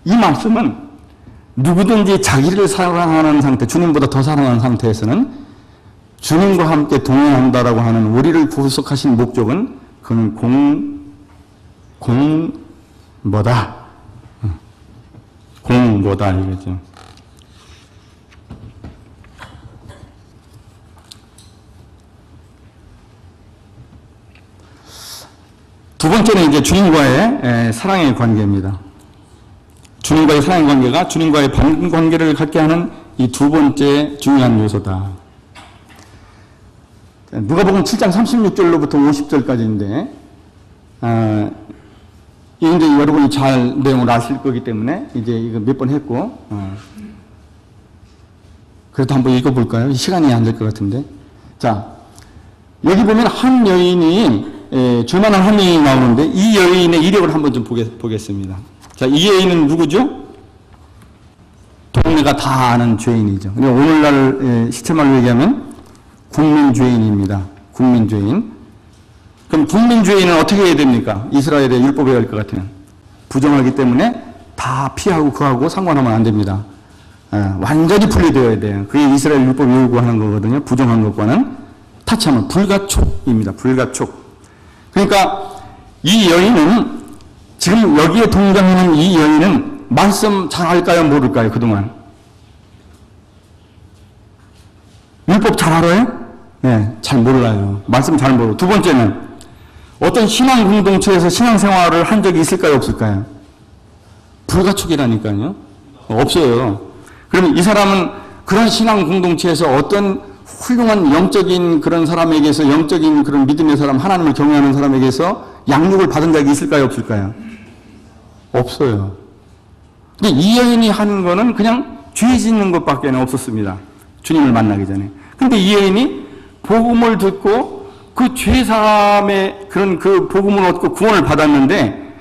S1: 이 말씀은 누구든지 자기를 사랑하는 상태, 주님보다 더 사랑하는 상태에서는 주님과 함께 동행한다라고 하는 우리를 구속하신 목적은 그는 뭐다? 뭐다 이거죠. 두 번째는 이제 주님과의 사랑의 관계입니다. 주님과의 사랑의 관계가 주님과의 방 관계를 갖게 하는 이 두 번째 중요한 요소다. 누가복음 7장 36절로부터 50절까지인데, 이제 여러분이 잘 내용을 아실 거기 때문에 이제 이거 몇 번 했고, 그래도 한번 읽어볼까요? 시간이 안 될 것 같은데. 자, 여기 보면 한 여인이, 줄만한 한 여인이 나오는데, 이 여인의 이력을 한번 좀 보겠습니다. 자, 이 여인은 누구죠? 동네가 다 아는 죄인이죠. 오늘날 시체말로 얘기하면 국민죄인입니다. 국민죄인. 그럼 국민죄인은 어떻게 해야 됩니까? 이스라엘의 율법에 의할 것 같으면. 부정하기 때문에 다 피하고 그하고 상관하면 안 됩니다. 완전히 분리되어야 돼요. 그게 이스라엘 율법이 요구하는 거거든요. 부정한 것과는 타치하면 불가촉입니다. 불가촉. 그러니까 이 여인은, 지금 여기에 등장하는 이 여인은 말씀 잘 알까요? 모를까요? 그동안. 율법 잘 알아요? 네, 잘 몰라요. 말씀 잘 모르고. 두 번째는 어떤 신앙 공동체에서 신앙생활을 한 적이 있을까요? 없을까요? 불가촉이라니까요. 없어요. 그러면 이 사람은 그런 신앙 공동체에서 어떤 훌륭한 영적인 그런 사람에게서, 영적인 그런 믿음의 사람, 하나님을 경외하는 사람에게서 양육을 받은 적이 있을까요? 없을까요? 없어요. 근데 이 여인이 한 거는 그냥 죄 짓는 것밖에 없었습니다. 주님을 만나기 전에. 근데 이 여인이 복음을 듣고 그 죄사함의 그런 그 복음을 얻고 구원을 받았는데,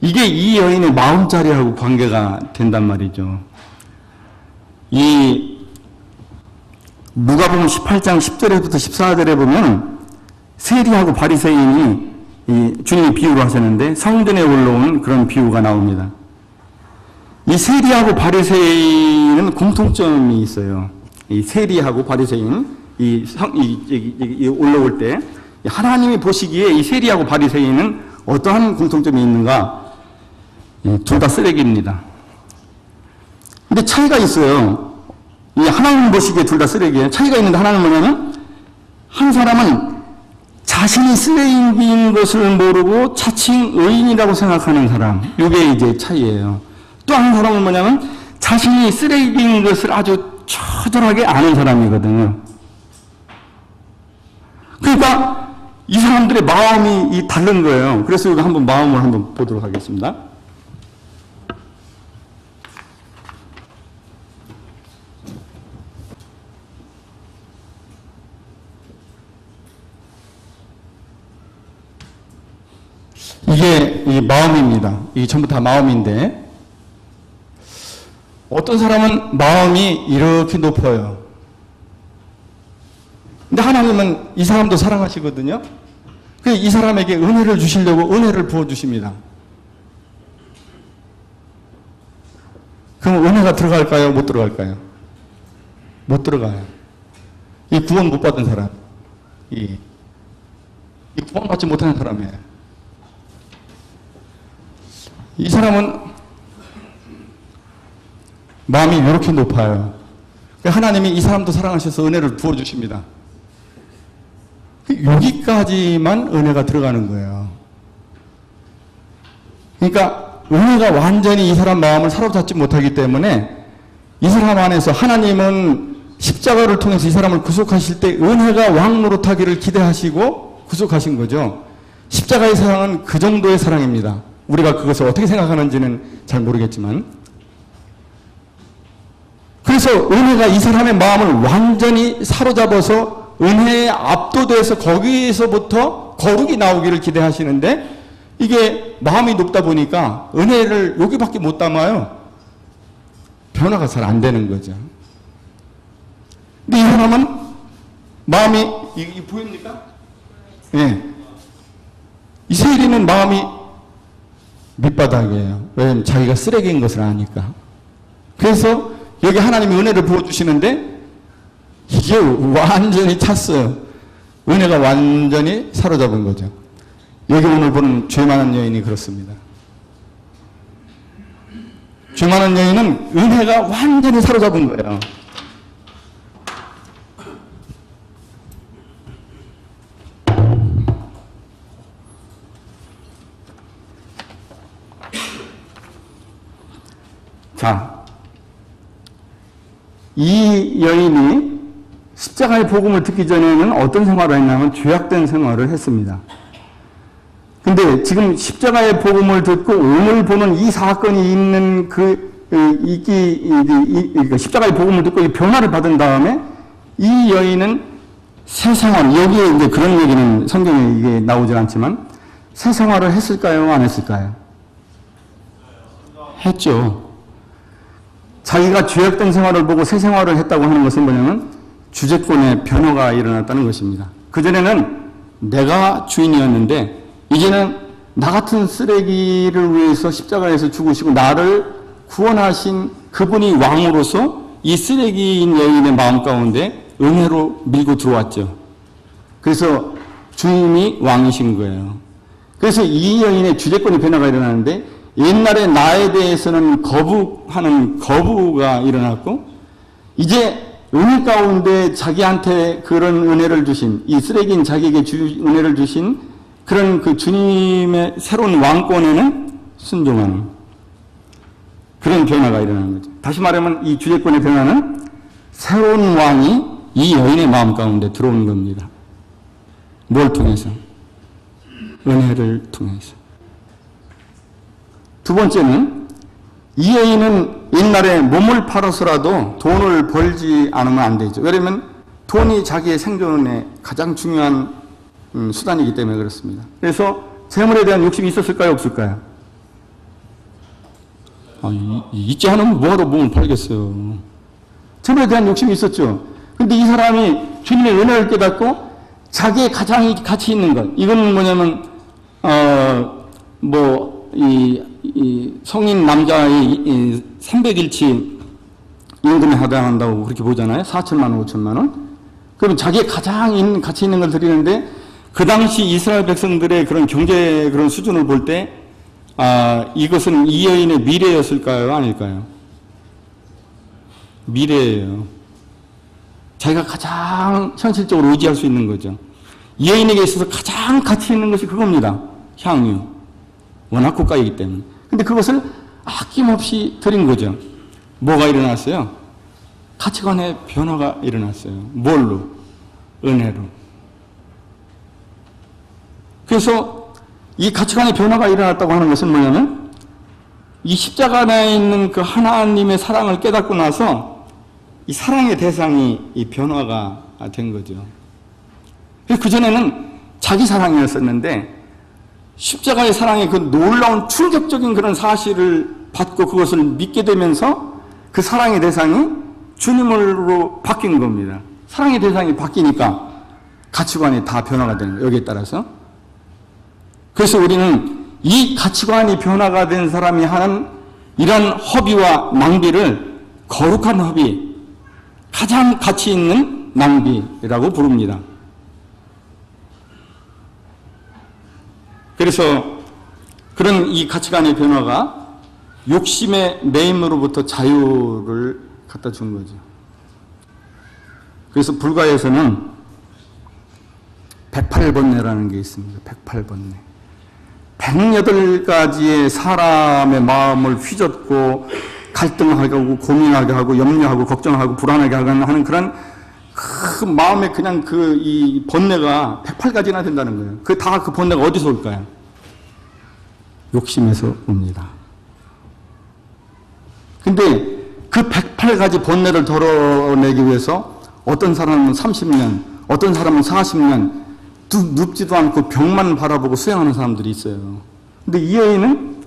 S1: 이게 이 여인의 마음자리하고 관계가 된단 말이죠. 이 누가복음 18장 10절에부터 14절에 보면 세리하고 바리새인이 주님이 비유를 하셨는데, 성전에 올라온 그런 비유가 나옵니다. 이 세리하고 바리새인은 공통점이 있어요. 이 세리하고 바리새인, 이 올라올 때 하나님이 보시기에 이 세리하고 바리새인은 어떠한 공통점이 있는가? 둘 다 쓰레기입니다. 근데 차이가 있어요. 이 하나님 보시기에 둘 다 쓰레기예요. 차이가 있는데, 하나는 뭐냐면, 한 사람은 자신이 쓰레기인 것을 모르고 자칭 의인이라고 생각하는 사람, 이게 이제 차이예요. 또 한 사람은 뭐냐면 자신이 쓰레기인 것을 아주 처절하게 아는 사람이거든요. 그러니까 이 사람들의 마음이 다른 거예요. 그래서 우리가 한번 마음을 한번 보도록 하겠습니다. 이게 이 마음입니다. 이게 전부 다 마음인데, 어떤 사람은 마음이 이렇게 높아요. 근데 하나님은 이 사람도 사랑하시거든요. 그래서 이 사람에게 은혜를 주시려고 은혜를 부어주십니다. 그럼 은혜가 들어갈까요? 못 들어갈까요? 못 들어가요. 이 구원 못 받은 사람, 이 구원받지 못하는 사람이에요. 이 사람은 마음이 이렇게 높아요. 하나님이 이 사람도 사랑하셔서 은혜를 부어주십니다. 여기까지만 은혜가 들어가는 거예요. 그러니까 은혜가 완전히 이 사람 마음을 사로잡지 못하기 때문에 이 사람 안에서 하나님은 십자가를 통해서 이 사람을 구속하실 때 은혜가 왕노릇하기를 기대하시고 구속하신 거죠. 십자가의 사랑은 그 정도의 사랑입니다. 우리가 그것을 어떻게 생각하는지는 잘 모르겠지만, 그래서 은혜가 이 사람의 마음을 완전히 사로잡아서 은혜에 압도돼서 거기에서부터 거룩이 나오기를 기대하시는데, 이게 마음이 높다 보니까 은혜를 여기밖에 못 담아요. 변화가 잘 안 되는 거죠. 근데 이 사람은 마음이, 이게 보입니까? 예. 네. 이세일이는 마음이 밑바닥이에요. 왜냐하면 자기가 쓰레기인 것을 아니까. 그래서 여기 하나님이 은혜를 부어주시는데 이게 완전히 찼어요. 은혜가 완전히 사로잡은 거죠. 여기 오늘 보는 죄 많은 여인이 그렇습니다. 죄 많은 여인은 은혜가 완전히 사로잡은 거예요. 자, 이 여인이 십자가의 복음을 듣기 전에는 어떤 생활을 했냐면 죄악된 생활을 했습니다. 근데 지금 십자가의 복음을 듣고 오늘 보는 이 사건이 있는 십자가의 복음을 듣고 이 변화를 받은 다음에 이 여인은 새 생활, 여기에 이제 그런 얘기는 성경에 이게 나오질 않지만 새 생활을 했을까요? 안 했을까요? 했죠. 자기가 죄악된 생활을 보고 새 생활을 했다고 하는 것은 뭐냐면 주제권의 변화가 일어났다는 것입니다. 그전에는 내가 주인이었는데 이제는 나 같은 쓰레기를 위해서 십자가에서 죽으시고 나를 구원하신 그분이 왕으로서 이 쓰레기인 여인의 마음 가운데 은혜로 밀고 들어왔죠. 그래서 주인이 왕이신 거예요. 그래서 이 여인의 주제권의 변화가 일어나는데 옛날에 나에 대해서는 거부하는 거부가 일어났고 이제 은혜 가운데 자기한테 그런 은혜를 주신 이 쓰레기인 자기에게 은혜를 주신 그런 그 주님의 새로운 왕권에는 순종하는 그런 변화가 일어나는 거죠. 다시 말하면 이 주제권의 변화는 새로운 왕이 이 여인의 마음 가운데 들어오는 겁니다. 뭘 통해서? 은혜를 통해서. 두 번째는 이 여인은 옛날에 몸을 팔아서라도 돈을 벌지 않으면 안 되죠. 왜냐하면 돈이 자기의 생존에 가장 중요한 수단이기 때문에 그렇습니다. 그래서 재물에 대한 욕심이 있었을까요? 없을까요? 있지 않으면 뭐하러 몸을 팔겠어요. 재물에 대한 욕심이 있었죠. 근데 이 사람이 주님의 은혜를 깨닫고 자기의 가장 가치 있는 것, 이건 뭐냐면 이 성인 남자의 300일치 임금에 해당한다고 그렇게 보잖아요. 4천만 원, 5천만 원. 그럼 자기의 가장 가치 있는 걸 드리는데 그 당시 이스라엘 백성들의 그런 경제 그런 수준을 볼 때 이것은 이 여인의 미래였을까요? 아닐까요? 미래예요. 자기가 가장 현실적으로 의지할 수 있는 거죠. 이 여인에게 있어서 가장 가치 있는 것이 그겁니다. 향유. 워낙 고가이기 때문에. 근데 그것을 아낌없이 드린 거죠. 뭐가 일어났어요? 가치관의 변화가 일어났어요. 뭘로? 은혜로. 그래서 이 가치관의 변화가 일어났다고 하는 것은 뭐냐면 이 십자가 안에 있는 그 하나님의 사랑을 깨닫고 나서 이 사랑의 대상이 이 변화가 된 거죠. 그전에는 자기 사랑이었었는데 십자가의 사랑의 그 놀라운 충격적인 그런 사실을 받고 그것을 믿게 되면서 그 사랑의 대상이 주님으로 바뀐 겁니다. 사랑의 대상이 바뀌니까 가치관이 다 변화가 되는 거예요. 여기에 따라서. 그래서 우리는 이 가치관이 변화가 된 사람이 하는 이런 허비와 낭비를 거룩한 허비, 가장 가치 있는 낭비라고 부릅니다. 그래서 그런 이 가치관의 변화가 욕심의 매임으로부터 자유를 갖다 준 거죠. 그래서 불가에서는 108번뇌라는 게 있습니다. 108번뇌. 108가지의 사람의 마음을 휘젓고 갈등하고 고민하게 하고 염려하고 걱정하고 불안하게 하는 그런 그 마음에 그냥 이 번뇌가 108가지나 된다는 거예요. 그 번뇌가 어디서 올까요? 욕심에서 옵니다. 근데 그 108가지 번뇌를 덜어내기 위해서 어떤 사람은 30년, 어떤 사람은 40년 눕지도 않고 벽만 바라보고 수행하는 사람들이 있어요. 근데 이 여인은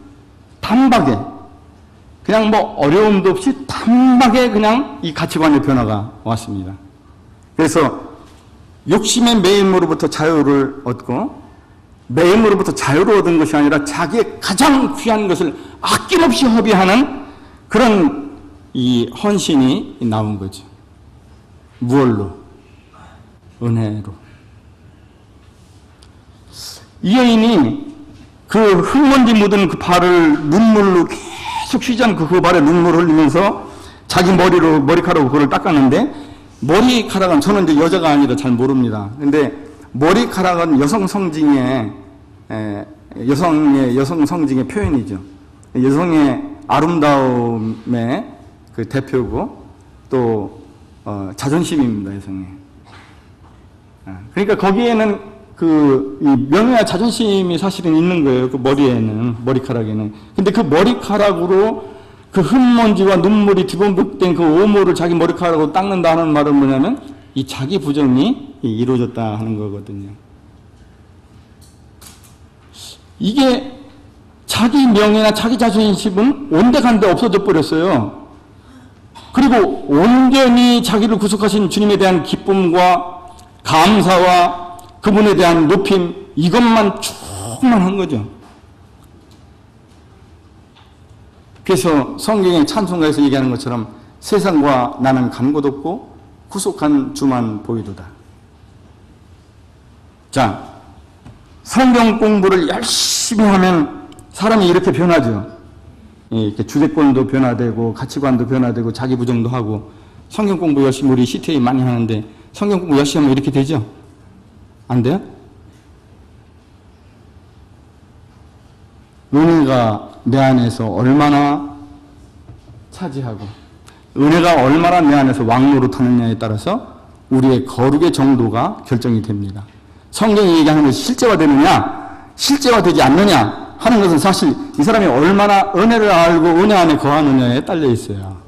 S1: 단박에 그냥 어려움도 없이 단박에 그냥 이 가치관의 변화가 왔습니다. 그래서 욕심의 매임으로부터 자유를 얻고 매임으로부터 자유를 얻은 것이 아니라 자기의 가장 귀한 것을 아낌없이 허비하는 그런 이 헌신이 나온 거죠. 무얼로? 은혜로. 이 여인이 그 흙먼지 묻은 그 발을 눈물로 계속 쉬지 않고 그 발에 눈물을 흘리면서 자기 머리카락으로 그걸 닦았는데, 머리카락은 저는 이제 여자가 아니라 잘 모릅니다. 근데 머리카락은 여성 성징의 표현이죠. 여성의 아름다움의 그 대표고 또 자존심입니다, 여성의. 그러니까 거기에는 이 명예와 자존심이 사실은 있는 거예요. 그 머리카락에는. 근데 그 머리카락으로 그 흙먼지와 눈물이 뒤범벅된 그 오모를 자기 머리카락으로 닦는다 하는 말은 뭐냐면 이 자기 부정이 이루어졌다 하는 거거든요. 이게 자기 명예나 자기 자존심은 온데간데 없어져 버렸어요. 그리고 온전히 자기를 구속하신 주님에 대한 기쁨과 감사와 그분에 대한 높임, 이것만 충만한 거죠. 그래서 성경의 찬송가에서 얘기하는 것처럼 세상과 나는 간 곳 없고 구속한 주만 보이도다. 자, 성경 공부를 열심히 하면 사람이 이렇게 변하죠. 이렇게 주제권도 변화되고 가치관도 변화되고 자기 부정도 하고. 성경 공부 열심히 우리 CTA 많이 하는데 성경 공부 열심히 하면 이렇게 되죠? 안 돼요? 은혜가 내 안에서 얼마나 차지하고 은혜가 얼마나 내 안에서 왕노릇하느냐에 따라서 우리의 거룩의 정도가 결정이 됩니다. 성경이 얘기하는 것이 실제화되느냐 실제화되지 않느냐 하는 것은 사실 이 사람이 얼마나 은혜를 알고 은혜 안에 거하느냐에 딸려 있어요.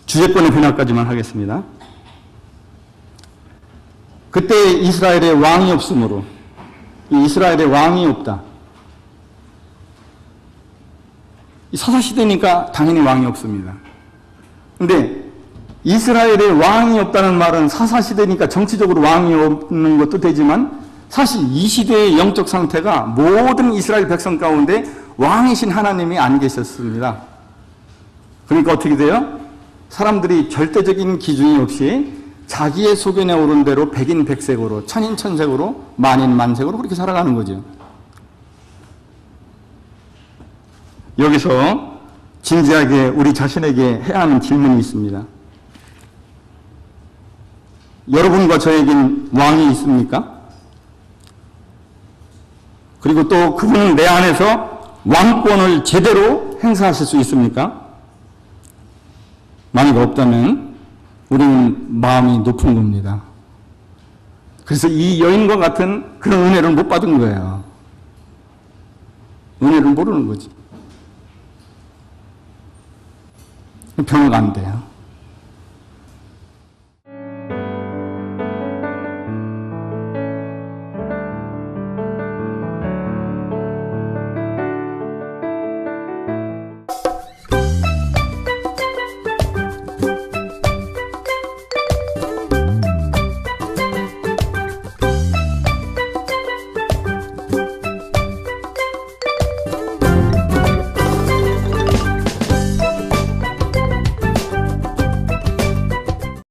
S1: 주제권의 변화까지만 하겠습니다. 그때 이스라엘의 왕이 없으므로, 이스라엘의 왕이 없다. 사사시대니까 당연히 왕이 없습니다. 근데 이스라엘의 왕이 없다는 말은 사사시대니까 정치적으로 왕이 없는 것도 되지만 사실 이 시대의 영적 상태가 모든 이스라엘 백성 가운데 왕이신 하나님이 안 계셨습니다. 그러니까 어떻게 돼요? 사람들이 절대적인 기준이 없이 자기의 소견에 오른 대로 백인백색으로 천인천색으로 만인만색으로 그렇게 살아가는 거죠. 여기서 진지하게 우리 자신에게 해야 하는 질문이 있습니다. 여러분과 저에겐 왕이 있습니까? 그리고 또 그분은 내 안에서 왕권을 제대로 행사하실 수 있습니까? 만약 없다면 우리는 마음이 높은 겁니다. 그래서 이 여인과 같은 그런 은혜를 못 받은 거예요. 은혜를 모르는 거지. 변화가 안 돼요.